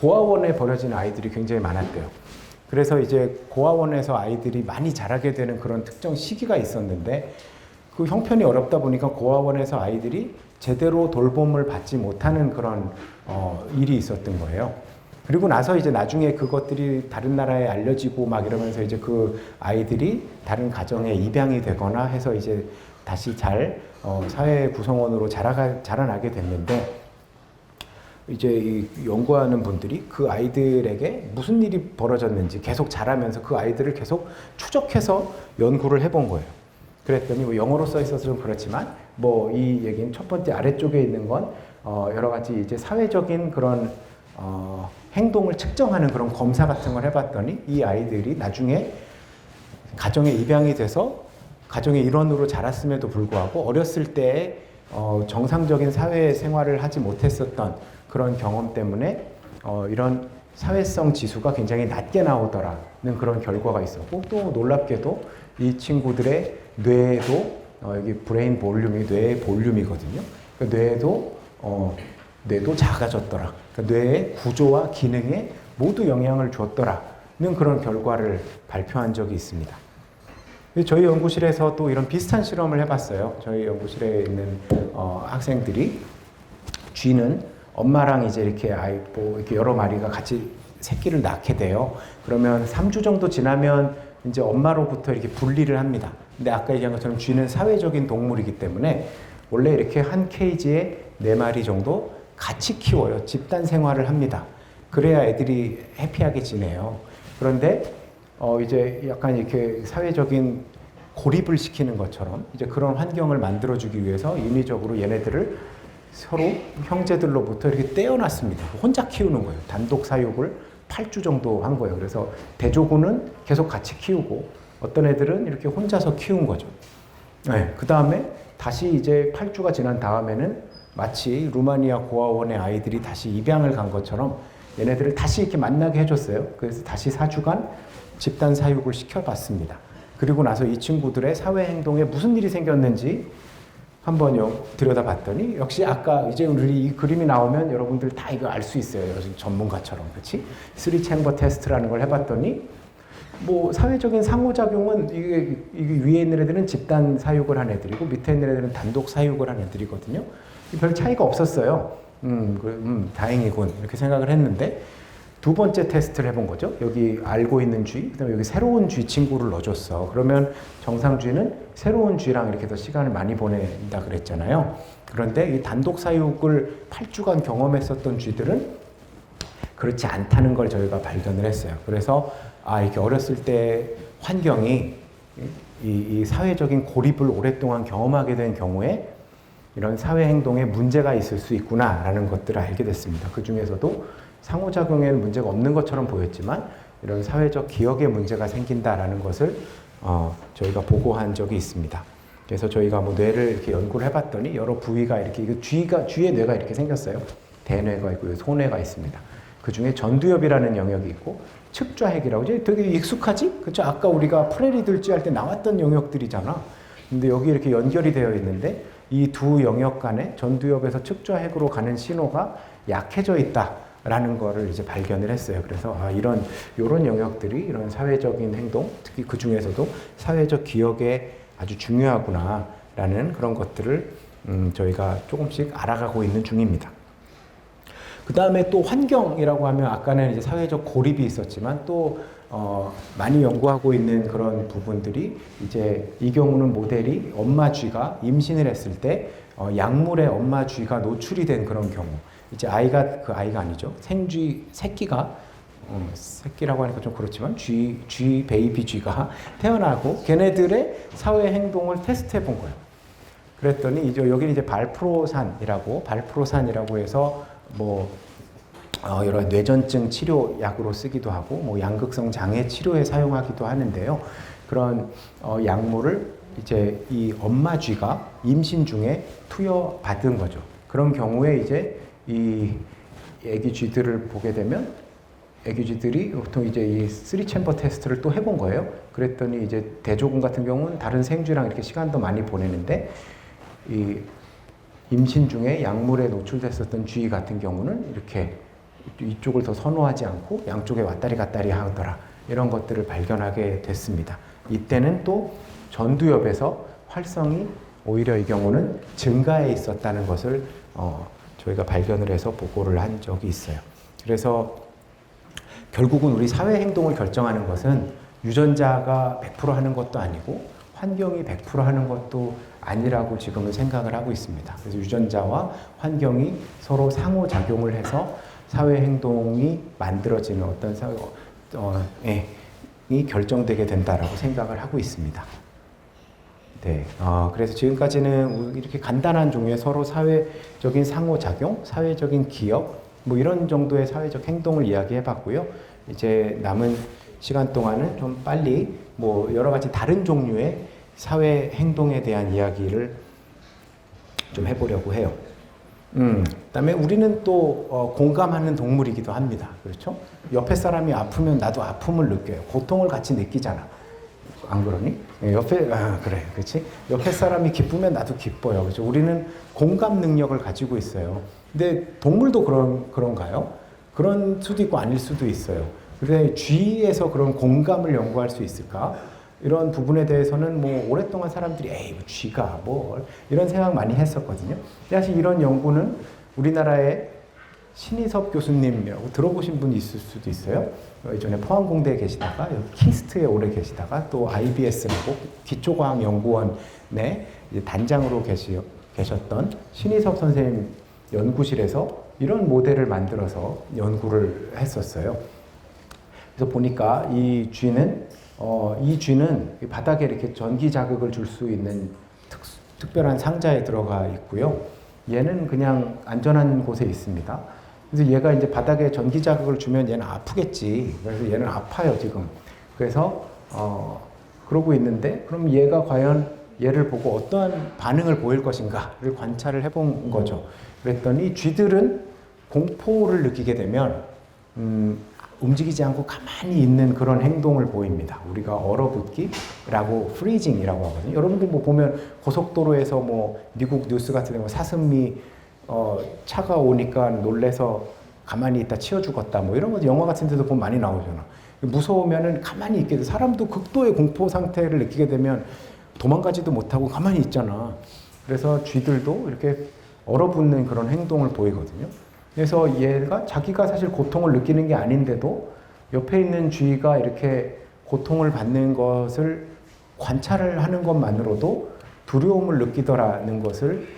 고아원에 버려진 아이들이 굉장히 많았대요. 그래서 이제 고아원에서 아이들이 많이 자라게 되는 그런 특정 시기가 있었는데, 그 형편이 어렵다 보니까 고아원에서 아이들이 제대로 돌봄을 받지 못하는 그런 일이 있었던 거예요. 그리고 나서 이제 나중에 그것들이 다른 나라에 알려지고 막 이러면서 이제 그 아이들이 다른 가정에 입양이 되거나 해서 이제 다시 잘 사회 구성원으로 자라나게 됐는데, 이제 이 연구하는 분들이 그 아이들에게 무슨 일이 벌어졌는지 계속 자라면서 그 아이들을 계속 추적해서 연구를 해본 거예요. 그랬더니 뭐 영어로 써 있어서 좀 그렇지만 뭐 이 얘기는 첫 번째 아래쪽에 있는 건 여러 가지 이제 사회적인 그런 행동을 측정하는 그런 검사 같은 걸 해봤더니 이 아이들이 나중에 가정에 입양이 돼서 가정의 일원으로 자랐음에도 불구하고 어렸을 때 정상적인 사회 생활을 하지 못했었던 그런 경험 때문에 이런 사회성 지수가 굉장히 낮게 나오더라는 그런 결과가 있었고, 또 놀랍게도 이 친구들의 뇌에도 여기 브레인 볼륨이 뇌의 볼륨이거든요. 그러니까 뇌도 작아졌더라. 그러니까 뇌의 구조와 기능에 모두 영향을 줬더라는 그런 결과를 발표한 적이 있습니다. 저희 연구실에서 또 이런 비슷한 실험을 해봤어요. 저희 연구실에 있는 학생들이 쥐는 엄마랑 이제 이렇게 이렇게 여러 마리가 같이 새끼를 낳게 돼요. 그러면 3주 정도 지나면 이제 엄마로부터 이렇게 분리를 합니다. 근데 아까 얘기한 것처럼 쥐는 사회적인 동물이기 때문에 원래 이렇게 한 케이지에 4마리 정도 같이 키워요. 집단 생활을 합니다. 그래야 애들이 해피하게 지내요. 그런데 이제 약간 이렇게 사회적인 고립을 시키는 것처럼 이제 그런 환경을 만들어주기 위해서 인위적으로 얘네들을 서로 형제들로부터 이렇게 떼어놨습니다. 혼자 키우는 거예요. 단독 사육을 8주 정도 한 거예요. 그래서 대조군은 계속 같이 키우고 어떤 애들은 이렇게 혼자서 키운 거죠. 네, 그 다음에 다시 이제 8주가 지난 다음에는 마치 루마니아 고아원의 아이들이 다시 입양을 간 것처럼 얘네들을 다시 이렇게 만나게 해줬어요. 그래서 다시 4주간 집단 사육을 시켜봤습니다. 그리고 나서 이 친구들의 사회 행동에 무슨 일이 생겼는지 한번 들여다봤더니 역시 아까 이제 우리 이 그림이 나오면 여러분들 다 이거 알 수 있어요. 전문가처럼. 그렇지? 3챔버 테스트라는 걸 해봤더니 뭐 사회적인 상호작용은 이게 위에 있는 애들은 집단 사육을 한 애들이고 밑에 있는 애들은 단독 사육을 한 애들이거든요. 별 차이가 없었어요. 다행이군 이렇게 생각을 했는데 두 번째 테스트를 해본 거죠. 여기 알고 있는 쥐, 그다음에 여기 새로운 쥐 친구를 넣어줬어. 그러면 정상 쥐는 새로운 쥐랑 이렇게 더 시간을 많이 보낸다 그랬잖아요. 그런데 이 단독 사육을 8주간 경험했었던 쥐들은 그렇지 않다는 걸 저희가 발견을 했어요. 그래서 이렇게 어렸을 때 환경이 이 사회적인 고립을 오랫동안 경험하게 된 경우에 이런 사회 행동에 문제가 있을 수 있구나라는 것들을 알게 됐습니다. 그 중에서도 상호작용에는 문제가 없는 것처럼 보였지만 이런 사회적 기억에 문제가 생긴다라는 것을 저희가 보고한 적이 있습니다. 그래서 저희가 뭐 뇌를 이렇게 연구를 해봤더니 여러 부위가 이렇게 쥐의 뇌가 이렇게 생겼어요. 대뇌가 있고 소뇌가 있습니다. 그 중에 전두엽이라는 영역이 있고 측좌핵이라고 이제 되게 익숙하지? 그렇죠? 아까 우리가 프레리들쥐 할 때 나왔던 영역들이잖아. 근데 여기 이렇게 연결이 되어 있는데 이 두 영역 간에 전두엽에서 측좌핵으로 가는 신호가 약해져 있다라는 거를 이제 발견을 했어요. 그래서 이런 영역들이 이런 사회적인 행동, 특히 그 중에서도 사회적 기억에 아주 중요하구나라는 그런 것들을 저희가 조금씩 알아가고 있는 중입니다. 그 다음에 또 환경이라고 하면 아까는 이제 사회적 고립이 있었지만 또 많이 연구하고 있는 그런 부분들이 이제 이 경우는 모델이 엄마 쥐가 임신을 했을 때 약물에 엄마 쥐가 노출이 된 그런 경우. 이제 아이가 아니죠. 새끼가 새끼라고 하니까 좀 그렇지만 베이비 쥐가 태어나고 걔네들의 사회 행동을 테스트해 본 거예요. 그랬더니 이제 여기는 이제 발프로산이라고 해서 뭐 여러 뇌전증 치료 약으로 쓰기도 하고 뭐 양극성 장애 치료에 사용하기도 하는데요. 그런 약물을 이제 이 엄마 쥐가 임신 중에 투여받은 거죠. 그런 경우에 이제 이 애기 쥐들을 보게 되면 애기 쥐들이 보통 이제 이 3챔버 테스트를 또 해본 거예요. 그랬더니 이제 대조군 같은 경우는 다른 생쥐랑 이렇게 시간도 많이 보내는데 이 임신 중에 약물에 노출됐었던 쥐 같은 경우는 이렇게 이쪽을 더 선호하지 않고 양쪽에 왔다리 갔다리 하더라. 이런 것들을 발견하게 됐습니다. 이때는 또 전두엽에서 활성이 오히려 이 경우는 증가해 있었다는 것을 저희가 발견을 해서 보고를 한 적이 있어요. 그래서 결국은 우리 사회 행동을 결정하는 것은 유전자가 100% 하는 것도 아니고 환경이 100% 하는 것도 아니라고 지금은 생각을 하고 있습니다. 그래서 유전자와 환경이 서로 상호작용을 해서 사회 행동이 만들어지는 어떤 이 결정되게 된다라고 생각을 하고 있습니다. 네, 그래서 지금까지는 이렇게 간단한 종류의 서로 사회적인 상호작용, 사회적인 기억, 뭐 이런 정도의 사회적 행동을 이야기해 봤고요. 이제 남은 시간 동안은 좀 빨리 뭐 여러 가지 다른 종류의 사회 행동에 대한 이야기를 좀 해보려고 해요. 그다음에 우리는 또 공감하는 동물이기도 합니다. 그렇죠? 옆에 사람이 아프면 나도 아픔을 느껴요. 고통을 같이 느끼잖아. 안 그러니? 그래, 그렇지? 옆에 사람이 기쁘면 나도 기뻐요. 그렇죠? 우리는 공감 능력을 가지고 있어요. 근데 동물도 그런가요? 그런 수도 있고 아닐 수도 있어요. 그런데 쥐에서 그런 공감을 연구할 수 있을까? 이런 부분에 대해서는 뭐 오랫동안 사람들이 에이 쥐가 뭐 이런 생각 많이 했었거든요. 사실 이런 연구는 우리나라의 신희섭 교수님이라고 들어보신 분이 있을 수도 있어요. 예전에 포항공대에 계시다가 킹스트에 오래 계시다가 또 IBS라고 기초과학연구원의 단장으로 계셨던 신희섭 선생님 연구실에서 이런 모델을 만들어서 연구를 했었어요. 그래서 보니까 이 쥐는 바닥에 이렇게 전기 자극을 줄 수 있는 특별한 상자에 들어가 있고요. 얘는 그냥 안전한 곳에 있습니다. 그래서 얘가 이제 바닥에 전기 자극을 주면 얘는 아프겠지. 그래서 얘는 아파요, 지금. 그래서, 그러고 있는데, 그럼 얘가 과연 얘를 보고 어떠한 반응을 보일 것인가를 관찰을 해본 거죠. 그랬더니 쥐들은 공포를 느끼게 되면, 움직이지 않고 가만히 있는 그런 행동을 보입니다. 우리가 얼어붙기라고 프리징이라고 하거든요. 여러분들 뭐 보면 고속도로에서 뭐 미국 뉴스 같은 데 사슴이 차가 오니까 놀래서 가만히 있다 치여 죽었다 뭐 이런 거 영화 같은 데도 보면 많이 나오잖아. 무서우면은 가만히 있게 돼. 사람도 극도의 공포 상태를 느끼게 되면 도망가지도 못하고 가만히 있잖아. 그래서 쥐들도 이렇게 얼어붙는 그런 행동을 보이거든요. 그래서 얘가 자기가 사실 고통을 느끼는 게 아닌데도 옆에 있는 쥐가 이렇게 고통을 받는 것을 관찰을 하는 것만으로도 두려움을 느끼더라는 것을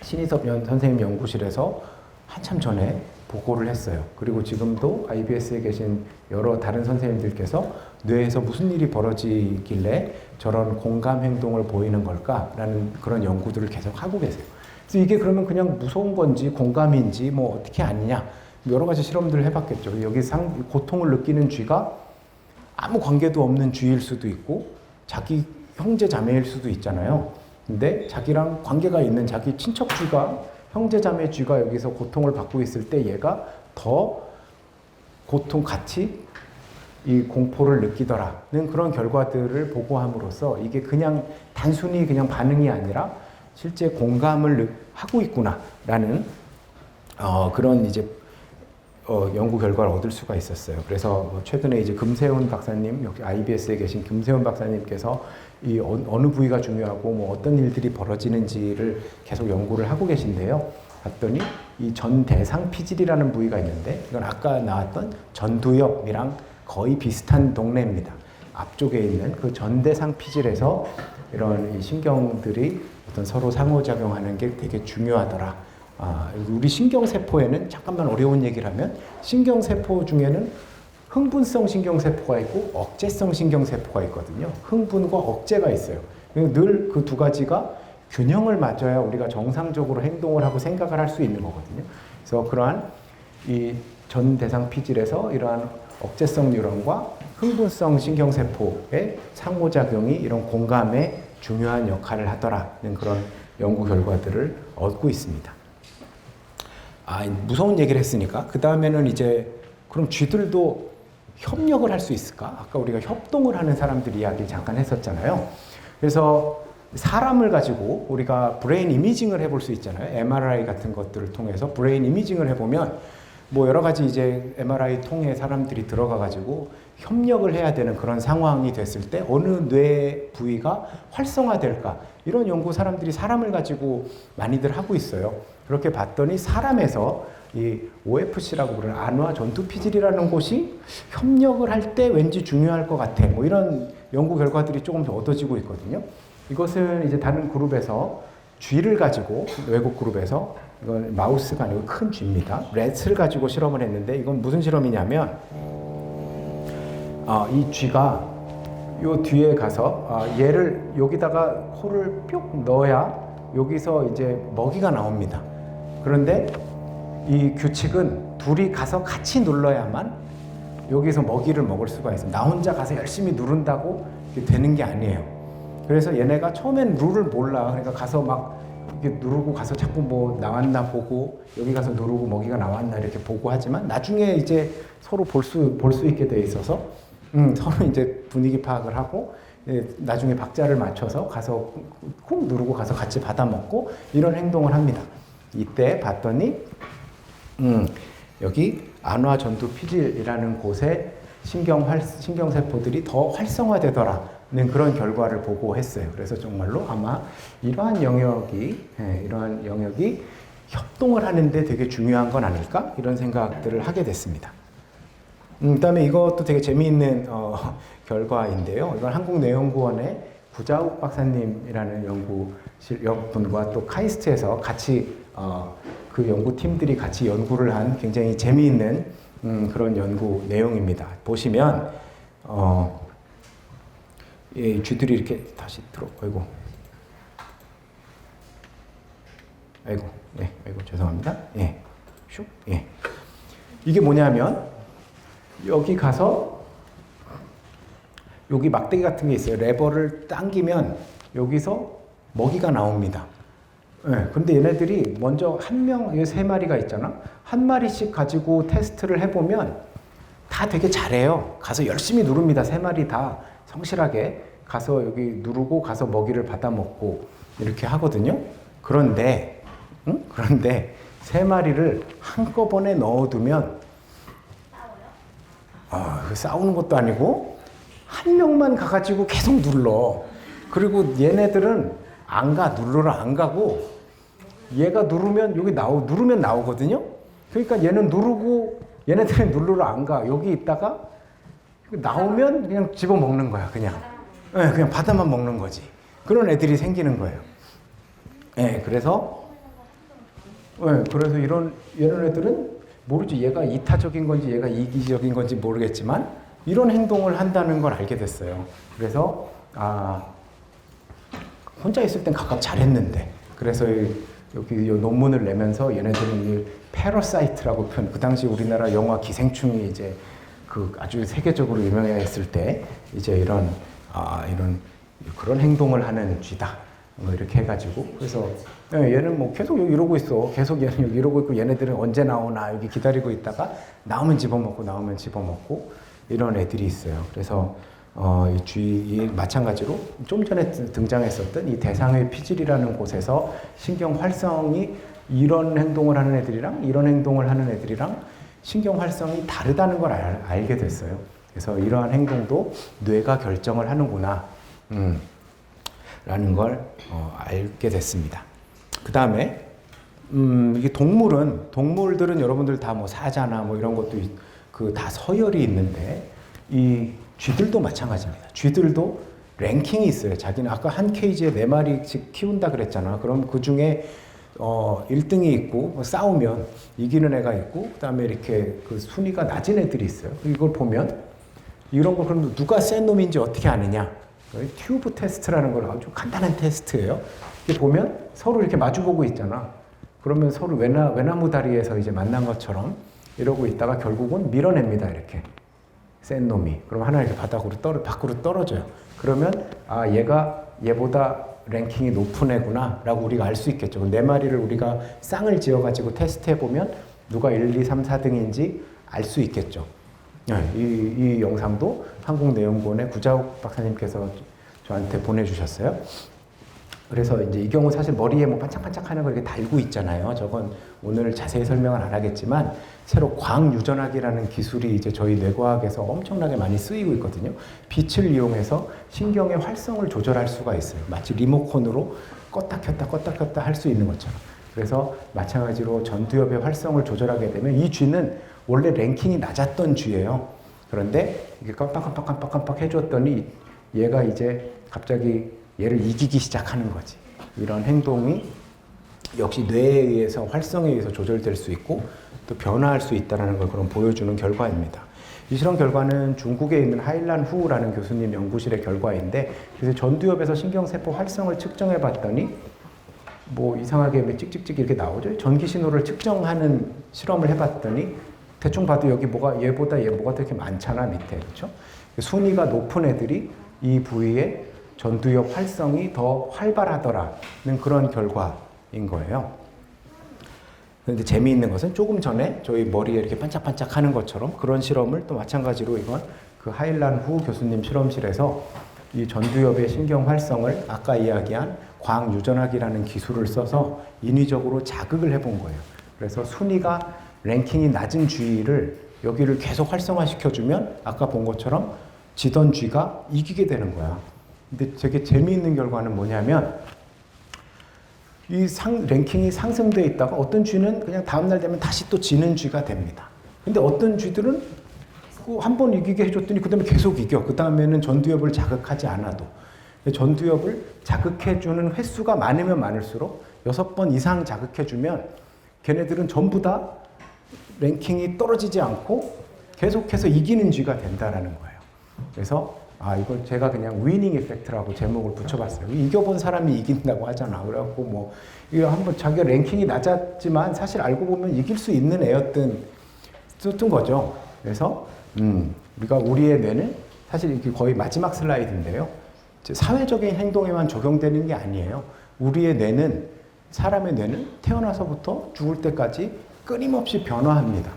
신희섭 선생님 연구실에서 한참 전에 보고를 했어요. 그리고 지금도 IBS에 계신 여러 다른 선생님들께서 뇌에서 무슨 일이 벌어지길래 저런 공감 행동을 보이는 걸까라는 그런 연구들을 계속 하고 계세요. 그래서 이게 그러면 그냥 무서운 건지 공감인지 뭐 어떻게 아니냐 여러 가지 실험들을 해봤겠죠. 여기 고통을 느끼는 쥐가 아무 관계도 없는 쥐일 수도 있고 자기 형제 자매일 수도 있잖아요. 근데 자기랑 관계가 있는 자기 친척 쥐가 형제 자매 쥐가 여기서 고통을 받고 있을 때 얘가 더 같이 이 공포를 느끼더라는 그런 결과들을 보고함으로써 이게 그냥 단순히 그냥 반응이 아니라 실제 공감을 하고 있구나라는 그런 이제 연구 결과를 얻을 수가 있었어요. 그래서 최근에 이제 금세훈 박사님, 여기 IBS에 계신 금세훈 박사님께서 이 어느 부위가 중요하고 뭐 어떤 일들이 벌어지는지를 계속 연구를 하고 계신데요. 봤더니 이 전대상 피질이라는 부위가 있는데 이건 아까 나왔던 전두엽이랑 거의 비슷한 동네입니다. 앞쪽에 있는 그 전대상 피질에서 이런 이 신경들이 어떤 서로 상호작용하는 게 되게 중요하더라. 우리 신경세포에는 잠깐만 어려운 얘기를 하면 신경세포 중에는 흥분성 신경세포가 있고 억제성 신경세포가 있거든요. 흥분과 억제가 있어요. 늘 그 두 가지가 균형을 맞춰야 우리가 정상적으로 행동을 하고 생각을 할 수 있는 거거든요. 그래서 그러한 이 전대상 피질에서 이러한 억제성 뉴런과 흥분성 신경세포의 상호작용이 이런 공감에 중요한 역할을 하더라는 그런 연구 결과들을 얻고 있습니다. 무서운 얘기를 했으니까 그 다음에는 이제 그럼 쥐들도 협력을 할 수 있을까? 아까 우리가 협동을 하는 사람들 이야기를 잠깐 했었잖아요. 그래서 사람을 가지고 우리가 브레인 이미징을 해볼 수 있잖아요. MRI 같은 것들을 통해서 브레인 이미징을 해보면 뭐 여러 가지 이제 MRI 통해 사람들이 들어가가지고 협력을 해야 되는 그런 상황이 됐을 때 어느 뇌 부위가 활성화될까? 이런 연구 사람들이 사람을 가지고 많이들 하고 있어요. 그렇게 봤더니 사람에서 이 OFC라고 부르는 안화 전투 피질이라는 곳이 협력을 할 때 왠지 중요할 것 같아. 뭐 이런 연구 결과들이 조금씩 얻어지고 있거든요. 이것은 이제 다른 그룹에서 쥐를 가지고 외국 그룹에서 이건 마우스가 아니고 큰 쥐입니다. 렛을 가지고 실험을 했는데 이건 무슨 실험이냐면 이 쥐가 요 뒤에 가서 얘를 여기다가 코를 뿅 넣어야 여기서 이제 먹이가 나옵니다. 그런데 이 규칙은 둘이 가서 같이 눌러야만 여기서 먹이를 먹을 수가 있어요. 나 혼자 가서 열심히 누른다고 되는 게 아니에요. 그래서 얘네가 처음엔 룰을 몰라. 그러니까 가서 막 이렇게 누르고 가서 자꾸 뭐 나왔나 보고 여기 가서 누르고 먹이가 나왔나 이렇게 보고 하지만 나중에 이제 서로 볼 수 있게 돼 있어서 서로 이제 분위기 파악을 하고 나중에 박자를 맞춰서 가서 꾹 누르고 가서 같이 받아 먹고 이런 행동을 합니다. 이때 봤더니 여기 안화 전두 피질이라는 곳에 신경세포들이 더 활성화되더라는 그런 결과를 보고했어요. 그래서 정말로 아마 이러한 영역이 협동을 하는데 되게 중요한 건 아닐까? 이런 생각들을 하게 됐습니다. 그다음에 이것도 되게 재미있는 결과인데요. 이건 한국뇌연구원의 구자욱 박사님이라는 연구분과 또 카이스트에서 같이 그 연구팀들이 같이 연구를 한 굉장히 재미있는 그런 연구 내용입니다. 보시면 이 쥐들이 이렇게 다시 아이고 죄송합니다. 슉. 이게 뭐냐면 여기 가서 여기 막대기 같은 게 있어요. 레버를 당기면 여기서 먹이가 나옵니다. 근데 얘네들이 먼저 세 마리가 있잖아. 한 마리씩 가지고 테스트를 해보면 다 되게 잘해요. 가서 열심히 누릅니다. 세 마리 다 성실하게 가서 여기 누르고 가서 먹이를 받아 먹고 이렇게 하거든요. 그런데 세 마리를 한꺼번에 넣어두면 싸우는 것도 아니고 한 명만 가가지고 계속 눌러. 그리고 얘네들은 누르러 안 가고 얘가 누르면 누르면 나오거든요. 그러니까 얘네들은 누르러 안 가. 여기 있다가 나오면 그냥 집어 먹는 거야. 그냥 받아만 먹는 거지. 그런 애들이 생기는 거예요. 그래서 이런 애들은 모르지. 얘가 이타적인 건지 얘가 이기적인 건지 모르겠지만 이런 행동을 한다는 걸 알게 됐어요. 그래서 혼자 있을 땐 각각 잘했는데 그래서 여기 논문을 내면서 얘네들은 이 패러사이트라고 표현. 그 당시 우리나라 영화 기생충이 이제 그 아주 세계적으로 유명했을 때 이제 이런 그런 행동을 하는 쥐다. 뭐 이렇게 해가지고 그래서 얘는 뭐 계속 여기 이러고 있어. 계속 얘는 여기 이러고 있고 얘네들은 언제 나오나 여기 기다리고 있다가 나오면 집어먹고 이런 애들이 있어요. 그래서 이 마찬가지로 좀 전에 등장했었던 이 대상의 피질이라는 곳에서 신경 활성이 이런 행동을 하는 애들이랑 이런 행동을 하는 애들이랑 신경 활성이 다르다는 걸 알게 됐어요. 그래서 이러한 행동도 뇌가 결정을 하는구나 라는 걸 알게 됐습니다. 그 다음에 이게 동물들은 여러분들 다 뭐 사자나 뭐 이런 것도 다 서열이 있는데 이 쥐들도 마찬가지입니다. 쥐들도 랭킹이 있어요. 자기는 아까 한 케이지에 4마리씩 키운다 그랬잖아. 그럼 그 중에 1등이 있고 뭐 싸우면 이기는 애가 있고 그다음에 이렇게 그 순위가 낮은 애들이 있어요. 이걸 보면 이런 거 그럼 누가 센 놈인지 어떻게 아느냐? 튜브 테스트라는 걸 아주 간단한 테스트예요. 이렇게 보면 서로 이렇게 마주보고 있잖아. 그러면 서로 외나무 다리에서 이제 만난 것처럼 이러고 있다가 결국은 밀어냅니다. 이렇게 센 놈이. 그럼 하나 이렇게 밖으로 떨어져요. 그러면 얘가 얘보다 랭킹이 높은 애구나라고 우리가 알 수 있겠죠. 4마리를 우리가 쌍을 지어가지고 테스트해보면 누가 1, 2, 3, 4등인지 알 수 있겠죠. 이 영상도 한국뇌연구원의 구자욱 박사님께서 저한테 보내주셨어요. 그래서 이제 이 경우 사실 머리에 뭐 반짝반짝하는 거 이렇게 달고 있잖아요. 저건 오늘 자세히 설명은 안 하겠지만 새로 광유전학이라는 기술이 이제 저희 뇌과학에서 엄청나게 많이 쓰이고 있거든요. 빛을 이용해서 신경의 활성을 조절할 수가 있어요. 마치 리모컨으로 껐다 켰다 할 수 있는 것처럼. 그래서 마찬가지로 전두엽의 활성을 조절하게 되면 이 쥐는 원래 랭킹이 낮았던 쥐예요. 그런데 이게 깜빡깜빡 해줬더니 얘가 이제 갑자기 얘를 이기기 시작하는 거지. 이런 행동이 역시 뇌에 의해서 활성에 의해서 조절될 수 있고 또 변화할 수 있다는 걸 그럼 보여주는 결과입니다. 이 실험 결과는 중국에 있는 하일란 후라는 교수님 연구실의 결과인데 그래서 전두엽에서 신경세포 활성을 측정해 봤더니 뭐 이상하게 찍찍찍 이렇게 나오죠. 전기 신호를 측정하는 실험을 해봤더니 대충 봐도 여기 얘보다 되게 많잖아 밑에. 그렇죠? 순위가 높은 애들이 이 부위에 전두엽 활성이 더 활발하더라는 그런 결과 거예요. 그런데 재미있는 것은 조금 전에 저희 머리에 이렇게 반짝반짝 하는 것처럼 그런 실험을 또 마찬가지로 이건 그 하일란 후 교수님 실험실에서 이 전두엽의 신경 활성을 아까 이야기한 광 유전학이라는 기술을 써서 인위적으로 자극을 해본 거예요. 그래서 순위가 랭킹이 낮은 쥐를 여기를 계속 활성화시켜주면 아까 본 것처럼 지던 쥐가 이기게 되는 거야. 근데 되게 재미있는 결과는 뭐냐면 이 랭킹이 상승돼 있다가 어떤 쥐는 그냥 다음날 되면 다시 또 지는 쥐가 됩니다. 근데 어떤 쥐들은 한 번 이기게 해줬더니 그 다음에 계속 이겨. 그 다음에는 전두엽을 자극하지 않아도. 전두엽을 자극해주는 횟수가 많으면 많을수록 6번 이상 자극해주면 걔네들은 전부 다 랭킹이 떨어지지 않고 계속해서 이기는 쥐가 된다라는 거예요. 그래서 이걸 제가 그냥 위닝 이펙트라고 제목을 붙여봤어요. 이겨본 사람이 이긴다고 하잖아. 그래갖고 뭐 이거 한번 자기가 랭킹이 낮았지만 사실 알고 보면 이길 수 있는 애였던 거죠. 그래서 우리가 우리의 뇌는 사실 이게 거의 마지막 슬라이드인데요. 사회적인 행동에만 적용되는 게 아니에요. 우리의 뇌는 사람의 뇌는 태어나서부터 죽을 때까지 끊임없이 변화합니다.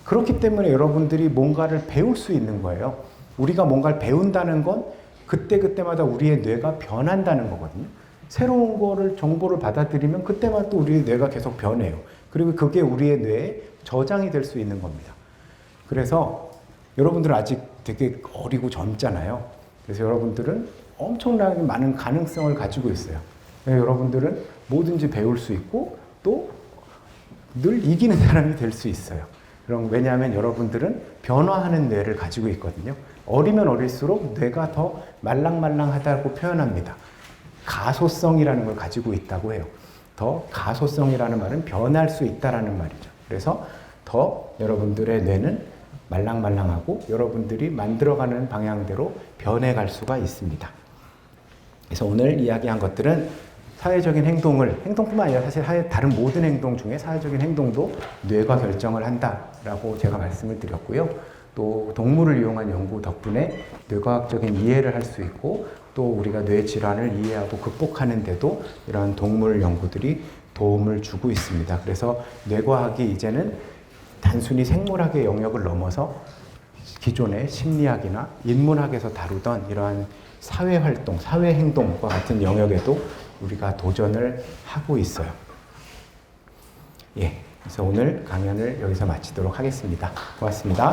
그렇기 때문에 여러분들이 뭔가를 배울 수 있는 거예요. 우리가 뭔가를 배운다는 건 그때그때마다 우리의 뇌가 변한다는 거거든요. 새로운 거를 정보를 받아들이면 그때마다 또 우리의 뇌가 계속 변해요. 그리고 그게 우리의 뇌에 저장이 될 수 있는 겁니다. 그래서 여러분들은 아직 되게 어리고 젊잖아요. 그래서 여러분들은 엄청나게 많은 가능성을 가지고 있어요. 여러분들은 뭐든지 배울 수 있고 또 늘 이기는 사람이 될 수 있어요. 왜냐하면 여러분들은 변화하는 뇌를 가지고 있거든요. 어리면 어릴수록 뇌가 더 말랑말랑하다고 표현합니다. 가소성이라는 걸 가지고 있다고 해요. 더 가소성이라는 말은 변할 수 있다라는 말이죠. 그래서 더 여러분들의 뇌는 말랑말랑하고 여러분들이 만들어가는 방향대로 변해갈 수가 있습니다. 그래서 오늘 이야기한 것들은 사회적인 행동뿐만 아니라 사실 다른 모든 행동 중에 사회적인 행동도 뇌가 결정을 한다라고 제가 말씀을 드렸고요. 또 동물을 이용한 연구 덕분에 뇌과학적인 이해를 할 수 있고 또 우리가 뇌 질환을 이해하고 극복하는 데도 이런 동물 연구들이 도움을 주고 있습니다. 그래서 뇌과학이 이제는 단순히 생물학의 영역을 넘어서 기존의 심리학이나 인문학에서 다루던 이러한 사회활동, 사회행동과 같은 영역에도 우리가 도전을 하고 있어요. 그래서 오늘 강연을 여기서 마치도록 하겠습니다. 고맙습니다.